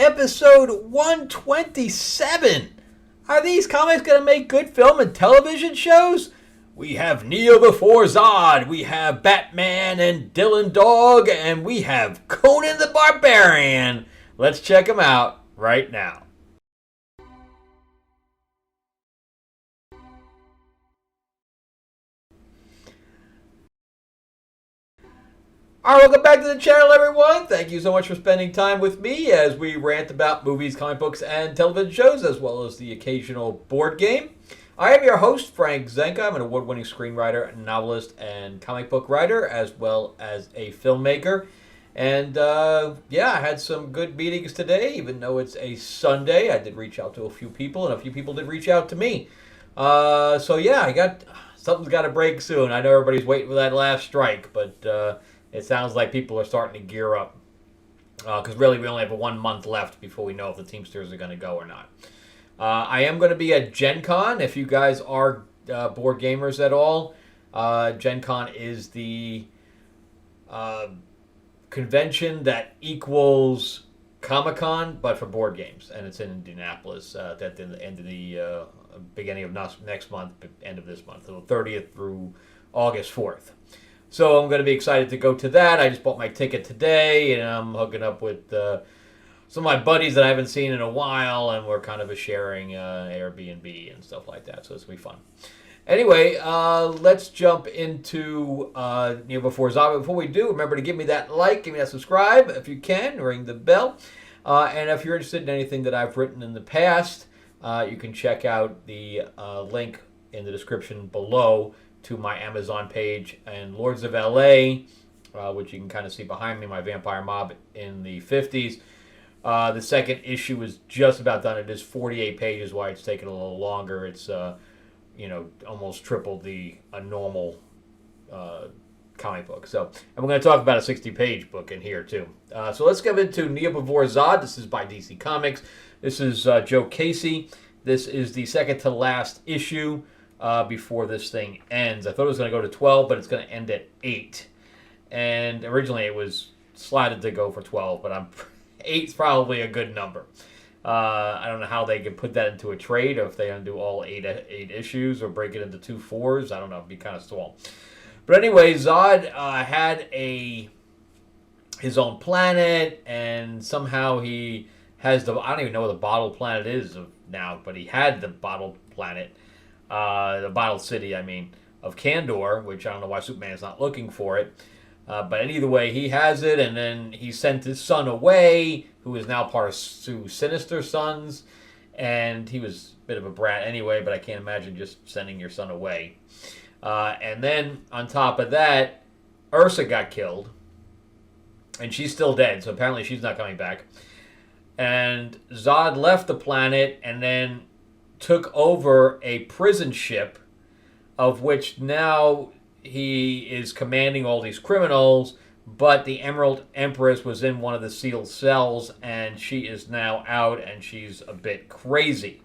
episode 127. Are these comics going to make good film and television shows? We have Neo Before Zod, we have Batman and Dylan Dog, and we have Conan the Barbarian. Let's check them out right now. Alright, welcome back to the channel, everyone. Thank you so much for spending time with me as we rant about movies, comic books, and television shows, as well as the occasional board game. I am your host, Frank Zanca. I'm an award-winning screenwriter, novelist, and comic book writer, as well as a filmmaker. And, yeah, I had some good meetings today, even though it's a Sunday. I did reach out to a few people, and a few people did reach out to me. So, yeah, something's got to break soon. I know everybody's waiting for that last strike, but it sounds like people are starting to gear up. Because really, we only have 1 month left before we know if the Teamsters are going to go or not. I am going to be at Gen Con. If you guys are board gamers at all, Gen Con is the convention that equals Comic-Con, but for board games. And it's in Indianapolis at the end of the beginning of next month, end of this month, so the 30th through August 4th. So I'm going to be excited to go to that. I just bought my ticket today, and I'm hooking up with some of my buddies that I haven't seen in a while, and we're kind of sharing Airbnb and stuff like that, so it's going to be fun. Anyway, let's jump into Neo Before Zod. Before we do, remember to give me that like, give me that subscribe if you can, ring the bell. And if you're interested in anything that I've written in the past, you can check out the link in the description below to my Amazon page, and Lords of LA, which you can kind of see behind me, my vampire mob in the 50s. The second issue is just about done. It is 48 pages, why it's taken a little longer. It's almost triple a normal comic book. So, and we're going to talk about a 60-page book in here too. So let's get into Neo Before Zod. This is by DC Comics. This is Joe Casey. This is the second to last issue before this thing ends. I thought it was going to go to 12, but it's going to end at 8. And originally it was slotted to go for 12, but 8's probably a good number. I don't know how they could put that into a trade, or if they're going to do all eight issues or break it into 2 4s. I don't know. It'd be kind of small. But anyway, Zod had his own planet, and somehow he has I don't even know what the bottle planet is now, but he had the bottle planet. The bottled city, of Kandor, which I don't know why Superman's not looking for it. But either way, he has it, and then he sent his son away, who is now part of Sue's Sinister Sons, and he was a bit of a brat anyway, but I can't imagine just sending your son away. And then, on top of that, Ursa got killed, and she's still dead, so apparently she's not coming back. And Zod left the planet, and then took over a prison ship, of which now he is commanding all these criminals, but the Emerald Empress was in one of the sealed cells, and she is now out, and she's a bit crazy.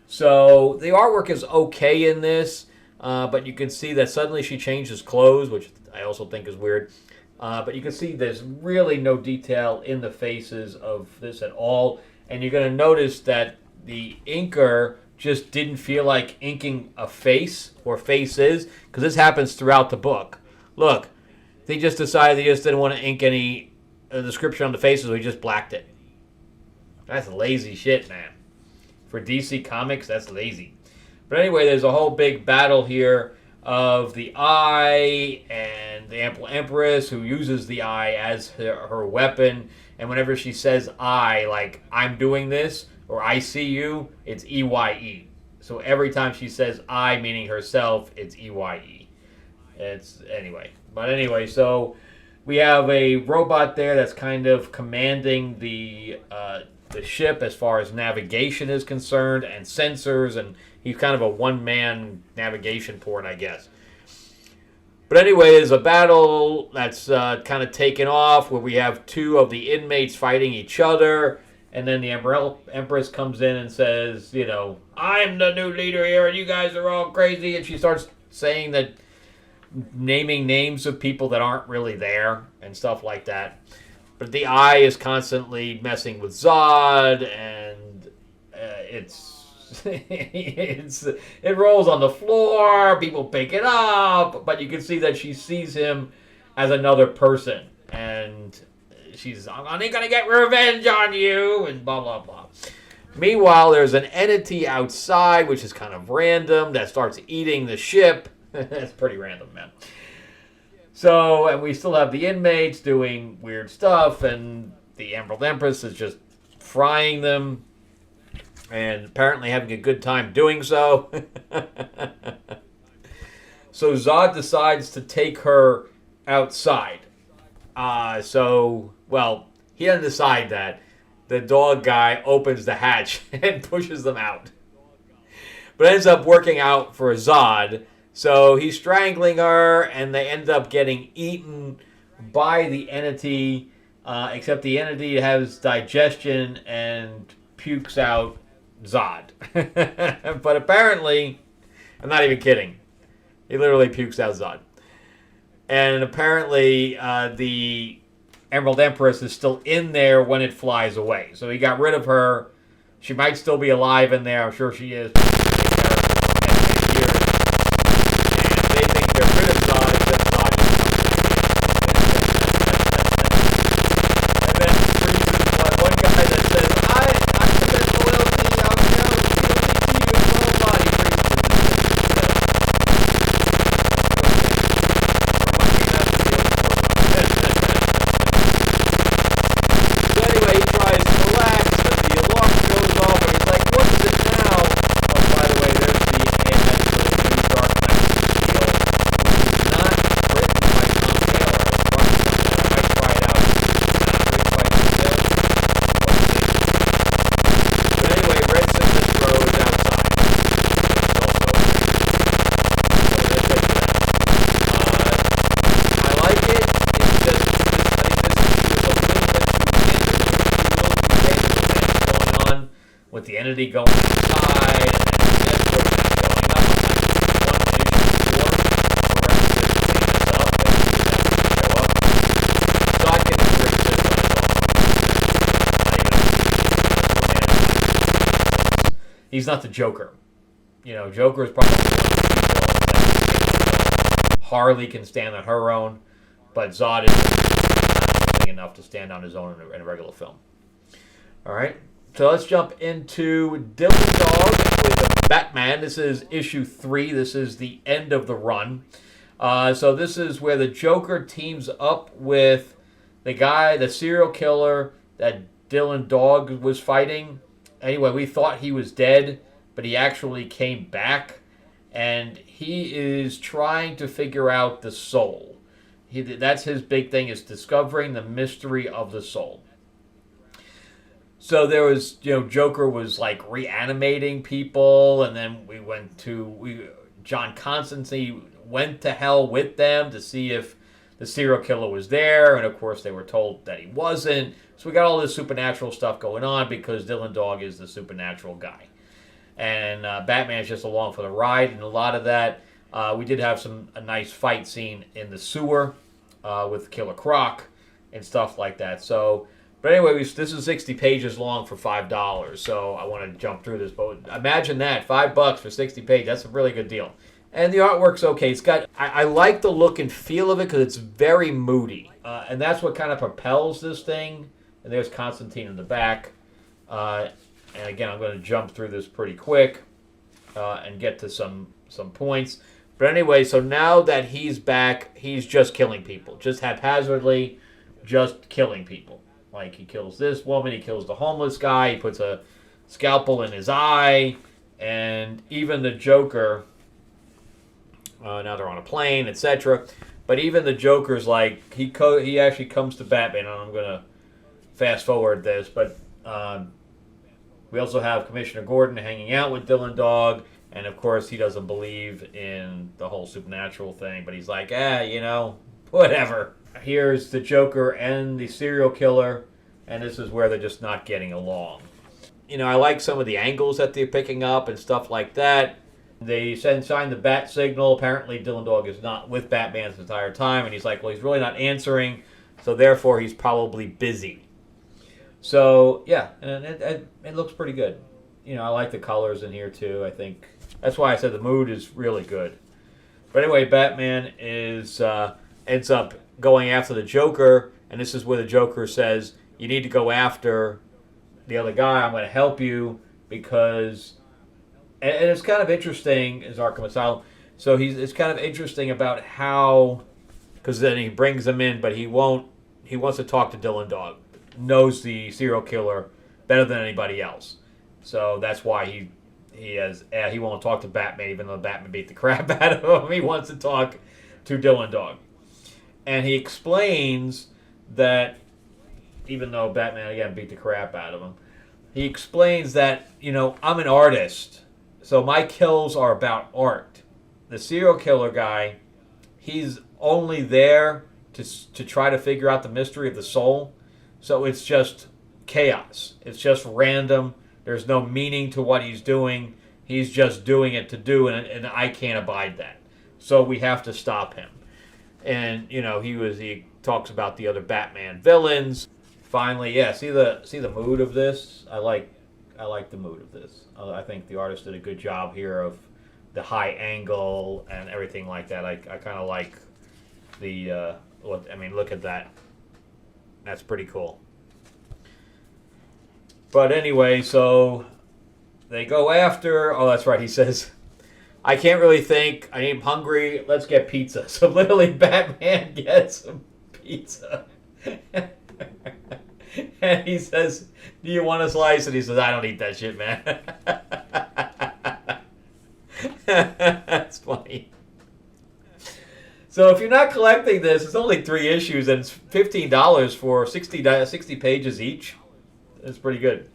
So the artwork is okay in this, but you can see that suddenly she changes clothes, which I also think is weird. But you can see there's really no detail in the faces of this at all, and you're going to notice that the inker just didn't feel like inking a face or faces, because this happens throughout the book. Look, they just decided they just didn't want to ink any description on the faces, so he just blacked it. That's lazy shit, man. For DC Comics, that's lazy. But anyway, there's a whole big battle here of the Eye and the Empress, who uses the Eye as her weapon. And whenever she says I, like I'm doing this, or I see you, it's EYE. So every time she says I, meaning herself, it's EYE. But anyway, so we have a robot there that's kind of commanding the ship as far as navigation is concerned, and sensors, and he's kind of a one-man navigation port, I guess. But anyway, there's a battle that's kind of taken off, where we have 2 of the inmates fighting each other. And then the Empress comes in and says, I'm the new leader here, and you guys are all crazy. And she starts saying naming names of people that aren't really there and stuff like that. But the Eye is constantly messing with Zod, and it rolls on the floor. People pick it up, but you can see that she sees him as another person, and I'm gonna get revenge on you, and blah blah blah. Meanwhile, there's an entity outside, which is kind of random, that starts eating the ship. That's pretty random, man. So, and we still have the inmates doing weird stuff, and the Emerald Empress is just frying them, and apparently having a good time doing so. So Zod decides to take her outside. Well, he doesn't decide that. The dog guy opens the hatch and pushes them out. But it ends up working out for Zod. So he's strangling her, and they end up getting eaten by the entity, except the entity has digestion and pukes out Zod. But apparently, I'm not even kidding, he literally pukes out Zod. And apparently the Emerald Empress is still in there when it flies away. So he got rid of her. She might still be alive in there. I'm sure she is. Get rid of Zod, except Zod is and then one guy that says, I possess loyalty, I'm now loyalty to you, nobody So anyway, he tries to relax, but the alarm goes off, and he's like, what is it now? Oh, by the way, there's the Dark Knight deal. Not written by Tom Taylor. I might try it out. But anyway, Red Sinistro is outside. I like it. It's just, I think this is a little bit too going on with the entity going inside and then going up. He's not the Joker. Joker is probably one of the people that Harley can stand on her own, but Zod is not enough to stand on his own in a regular film. All right, so let's jump into Dylan Dog with Batman. This is issue 3. This is the end of the run. So this is where the Joker teams up with the serial killer that Dylan Dog was fighting. Anyway, we thought he was dead, but he actually came back, and he is trying to figure out the soul. That's his big thing, is discovering the mystery of the soul. So there was, Joker was like reanimating people, and then John Constantine went to hell with them to see if the serial killer was there, and of course they were told that he wasn't. So we got all this supernatural stuff going on because Dylan Dog is the supernatural guy. And Batman's just along for the ride, and a lot of that, we did have a nice fight scene in the sewer with Killer Croc and stuff like that. But anyway, this is 60 pages long for $5, so I want to jump through this. But imagine that, $5 for 60 pages. That's a really good deal. And the artwork's okay. I like the look and feel of it because it's very moody. And that's what kind of propels this thing. And there's Constantine in the back. And again, I'm going to jump through this pretty quick and get to some points. But anyway, so now that he's back, he's just killing people. Just haphazardly, just killing people. Like, he kills this woman, he kills the homeless guy, he puts a scalpel in his eye, and even the Joker, now they're on a plane, etc. But even the Joker's like, he actually comes to Batman, and I'm going to fast forward this, but we also have Commissioner Gordon hanging out with Dylan Dog, and of course he doesn't believe in the whole supernatural thing, but he's like, whatever. Here's the Joker and the serial killer, and this is where they're just not getting along. I like some of the angles that they're picking up and stuff like that. They sign the bat signal. Apparently Dylan Dog is not with Batman this entire time, and he's like, well, he's really not answering. So therefore, he's probably busy. So yeah, and it looks pretty good. I like the colors in here too. I think that's why I said the mood is really good. But anyway, Batman is ends up going after the Joker, and this is where the Joker says, "You need to go after the other guy. I'm going to help you because." And it's kind of interesting as Arkham Asylum. So it's kind of interesting about how, because then he brings him in, but he won't. He wants to talk to Dylan Dog, knows the serial killer better than anybody else. So that's why he won't talk to Batman, even though Batman beat the crap out of him. He wants to talk to Dylan Dog, and he explains that even though Batman again beat the crap out of him, he explains that I'm an artist, so my kills are about art. The serial killer guy, he's only there to try to figure out the mystery of the soul. So it's just chaos. It's just random. There's no meaning to what he's doing. He's just doing it to do, and I can't abide that. So we have to stop him. And he talks about the other Batman villains. Finally, yeah. See the mood of this. I like the mood of this. I think the artist did a good job here of the high angle and everything like that. I kind of like the. Look at that. That's pretty cool. But anyway, so they go after. Oh, that's right. He says, "I can't really think. I'm hungry. Let's get pizza." So literally, Batman gets some pizza. And he says, "Do you want a slice?" And he says, "I don't eat that shit, man." That's funny. So if you're not collecting this, it's only 3 issues, and it's $15 for 60 pages each. It's pretty good.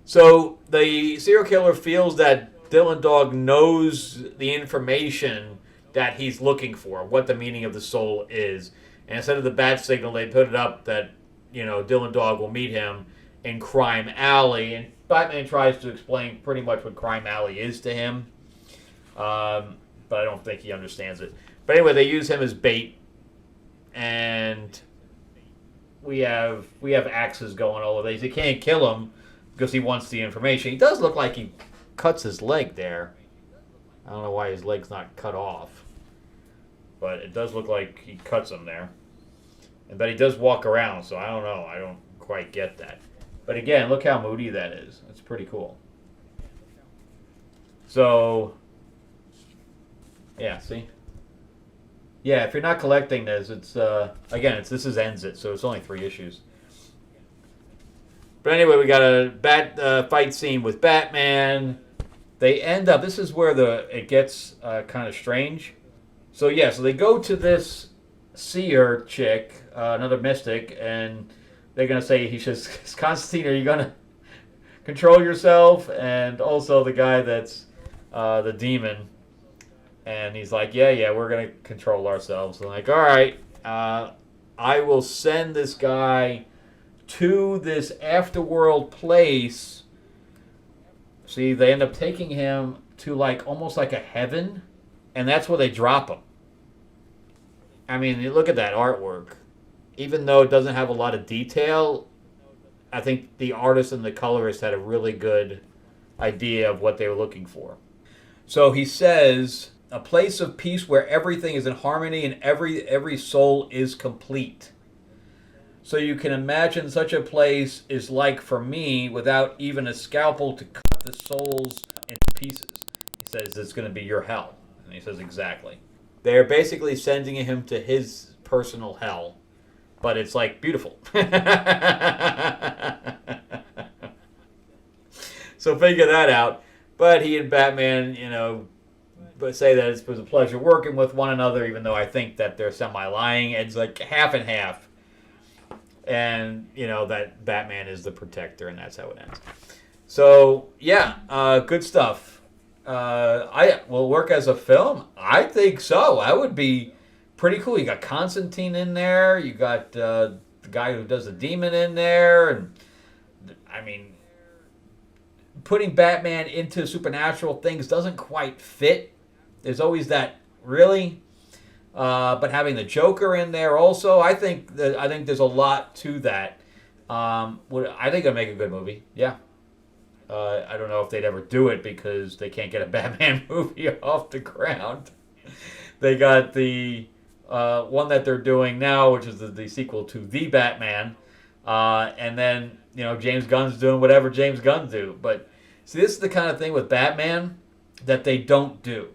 So the serial killer feels that Dylan Dog knows the information that he's looking for, what the meaning of the soul is. And instead of the bat signal, they put it up that Dylan Dog will meet him in Crime Alley, and Batman tries to explain pretty much what Crime Alley is to him, but I don't think he understands it. But anyway, they use him as bait, and we have axes going all over. They can't kill him because he wants the information. He does look like he cuts his leg there. I don't know why his leg's not cut off, but it does look like he cuts him there. But he does walk around, so I don't know. I don't quite get that. But again, look how moody that is. It's pretty cool. So, yeah, see? Yeah, if you're not collecting this, it's this ends it, so it's only 3 issues. But anyway, we got a fight scene with Batman. They end up. This is where it gets kind of strange. So they go to this seer chick, another mystic, and they're gonna say, he says, "Constantine, are you gonna control yourself?" And also the guy that's the demon. And he's like, yeah, we're going to control ourselves. I'm like, all right, I will send this guy to this afterworld place. See, they end up taking him to almost like a heaven, and that's where they drop him. I mean, you look at that artwork. Even though it doesn't have a lot of detail, I think the artist and the colorist had a really good idea of what they were looking for. So he says, "A place of peace where everything is in harmony and every soul is complete. So you can imagine such a place is like for me without even a scalpel to cut the souls into pieces." He says, "It's going to be your hell." And he says, exactly. They're basically sending him to his personal hell, but it's beautiful. So figure that out. But he and Batman, but say that it was a pleasure working with one another, even though I think that they're semi-lying. It's half and half. And, that Batman is the protector, and that's how it ends. So, yeah, good stuff. Will work as a film? I think so. That would be pretty cool. You got Constantine in there. You got the guy who does the demon in there. And, I mean, putting Batman into supernatural things doesn't quite fit. There's always that, really? But having the Joker in there also, I think there's a lot to that. I think it'll make a good movie. Yeah. I don't know if they'd ever do it because they can't get a Batman movie off the ground. They got the one that they're doing now, which is the sequel to The Batman. And then, James Gunn's doing whatever James Gunn do. But see, this is the kind of thing with Batman that they don't do.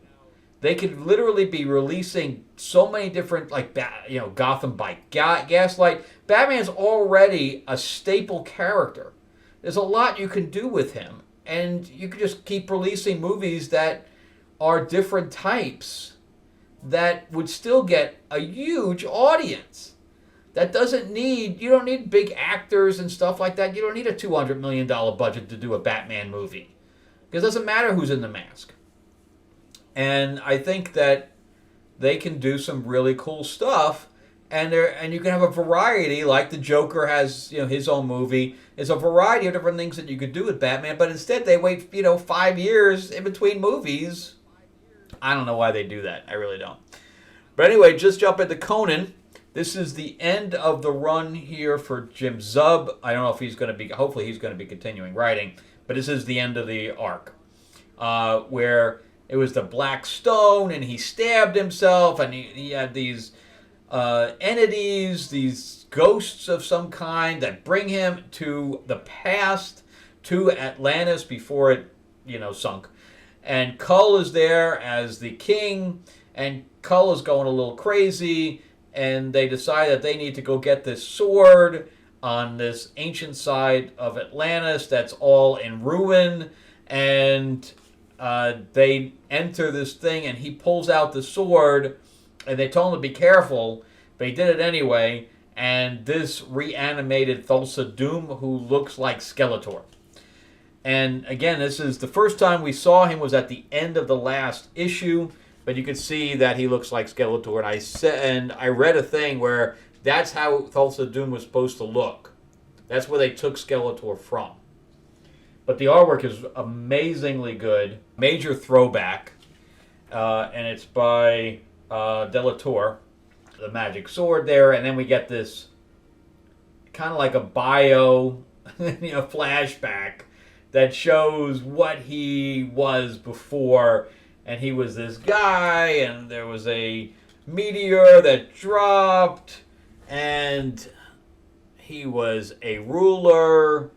They could literally be releasing so many different, like, Gotham by Gaslight. Batman's already a staple character. There's a lot you can do with him. And you can just keep releasing movies that are different types that would still get a huge audience. You don't need big actors and stuff like that. You don't need a $200 million budget to do a Batman movie. Because it doesn't matter who's in the mask. And I think that they can do some really cool stuff. And you can have a variety, like the Joker has, his own movie. There's a variety of different things that you could do with Batman, but instead they wait, 5 years in between movies. I don't know why they do that. I really don't. But anyway, just jump into Conan. This is the end of the run here for Jim Zub. I don't know if he's going to be, hopefully he's going to be continuing writing, but this is the end of the arc, where it was the Black Stone, and he stabbed himself, and he had these entities, these ghosts of some kind that bring him to the past, to Atlantis before it, sunk. And Kull is there as the king, and Kull is going a little crazy, and they decide that they need to go get this sword on this ancient side of Atlantis that's all in ruin, and they enter this thing, and he pulls out the sword, and they told him to be careful, but he did it anyway, and this reanimated Thulsa Doom, who looks like Skeletor. And again, this is the first time we saw him was at the end of the last issue, but you could see that he looks like Skeletor. And I read a thing where that's how Thulsa Doom was supposed to look. That's where they took Skeletor from. But the artwork is amazingly good. Major throwback. And it's by Delator, the magic sword there. And then we get this kind of like a bio flashback that shows what he was before. And he was this guy, and there was a meteor that dropped, and he was a ruler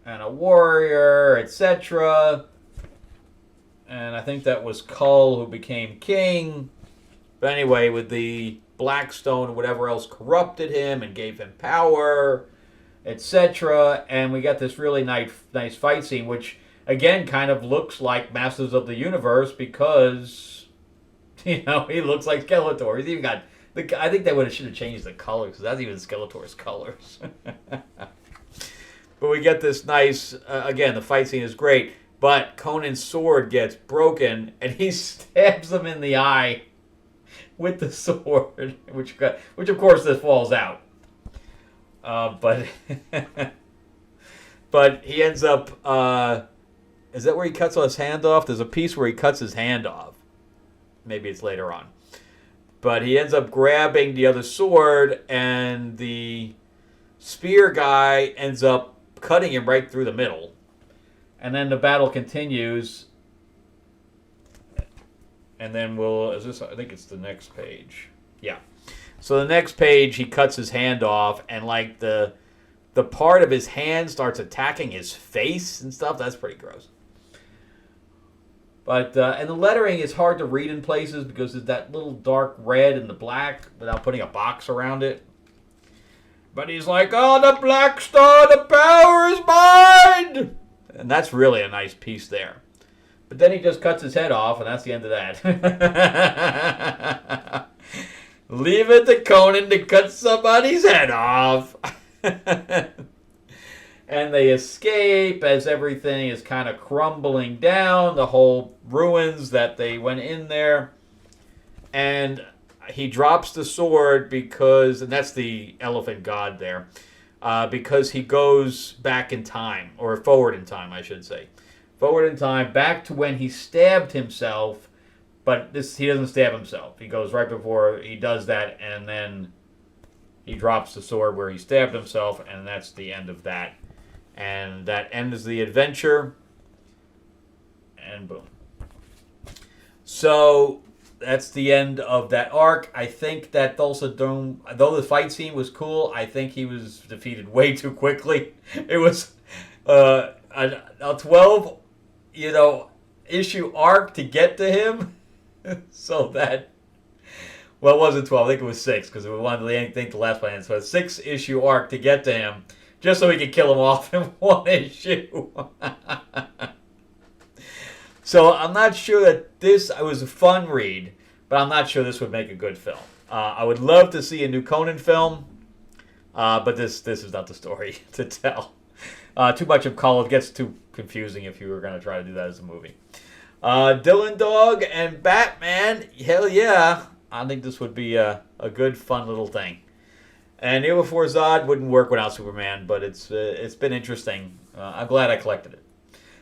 and a warrior, etc. And I think that was Kull who became king. But anyway, with the Blackstone or whatever else corrupted him and gave him power, etc. And we got this really nice fight scene, which again kind of looks like Masters of the Universe because, he looks like Skeletor. He's even got I think they should have changed the color because that's even Skeletor's colors. But we get this nice, again, the fight scene is great, but Conan's sword gets broken and he stabs him in the eye with the sword, which of course this falls out. But he ends up, is that where he cuts his hand off? There's a piece where he cuts his hand off. Maybe it's later on. But he ends up grabbing the other sword, and the spear guy ends up cutting him right through the middle. And then the battle continues. And then I think it's the next page. Yeah. So the next page, he cuts his hand off, and like the part of his hand starts attacking his face and stuff. That's pretty gross. But and the lettering is hard to read in places because it's that little dark red and the black without putting a box around it. But he's like, "Oh, the Black Star, the power is mine!" And that's really a nice piece there. But then he just cuts his head off, and that's the end of that. Leave it to Conan to cut somebody's head off. And they escape as everything is kind of crumbling down, the whole ruins that they went in there. And he drops the sword and that's the elephant god there, because he goes back in time, or forward in time, I should say. Forward in time, back to when he stabbed himself But he doesn't stab himself. He goes right before he does that, and then he drops the sword where he stabbed himself, and that's the end of that. And that ends the adventure. And boom. So that's the end of that arc. I think that Thulsa Doom, though the fight scene was cool, I think he was defeated way too quickly. It was a 12, issue arc to get to him. So that, well, it wasn't 12. I think it was 6 because we wanted to think the last one. So a 6-issue arc to get to him, just so we could kill him off in one issue. So I'm not sure that it was a fun read, but I'm not sure this would make a good film. I would love to see a new Conan film, but this is not the story to tell. Too much of color gets too confusing if you were going to try to do that as a movie. Dylan Dog and Batman, hell yeah. I think this would be a good, fun little thing. And Before Zod wouldn't work without Superman, but it's been interesting. I'm glad I collected it.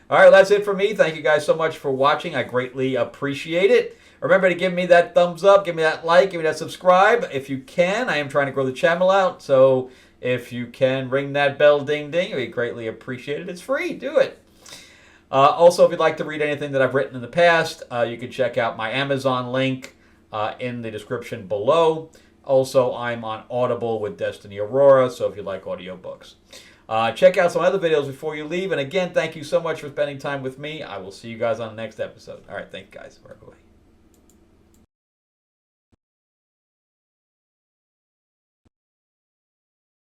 All right, that's it for me. Thank you guys so much for watching. I greatly appreciate it. Remember to give me that thumbs up, give me that like, give me that subscribe. If you can, I am trying to grow the channel out, so if you can ring that bell ding ding, we greatly appreciate it. It's free. Do it. Also, if you'd like to read anything that I've written in the past, you can check out my Amazon link in the description below. Also, I'm on Audible with Destiny Aurora, so if you like audiobooks. Check out some other videos before you leave. And again, thank you so much for spending time with me. I will see you guys on the next episode. All right, thank you guys. Bye-bye.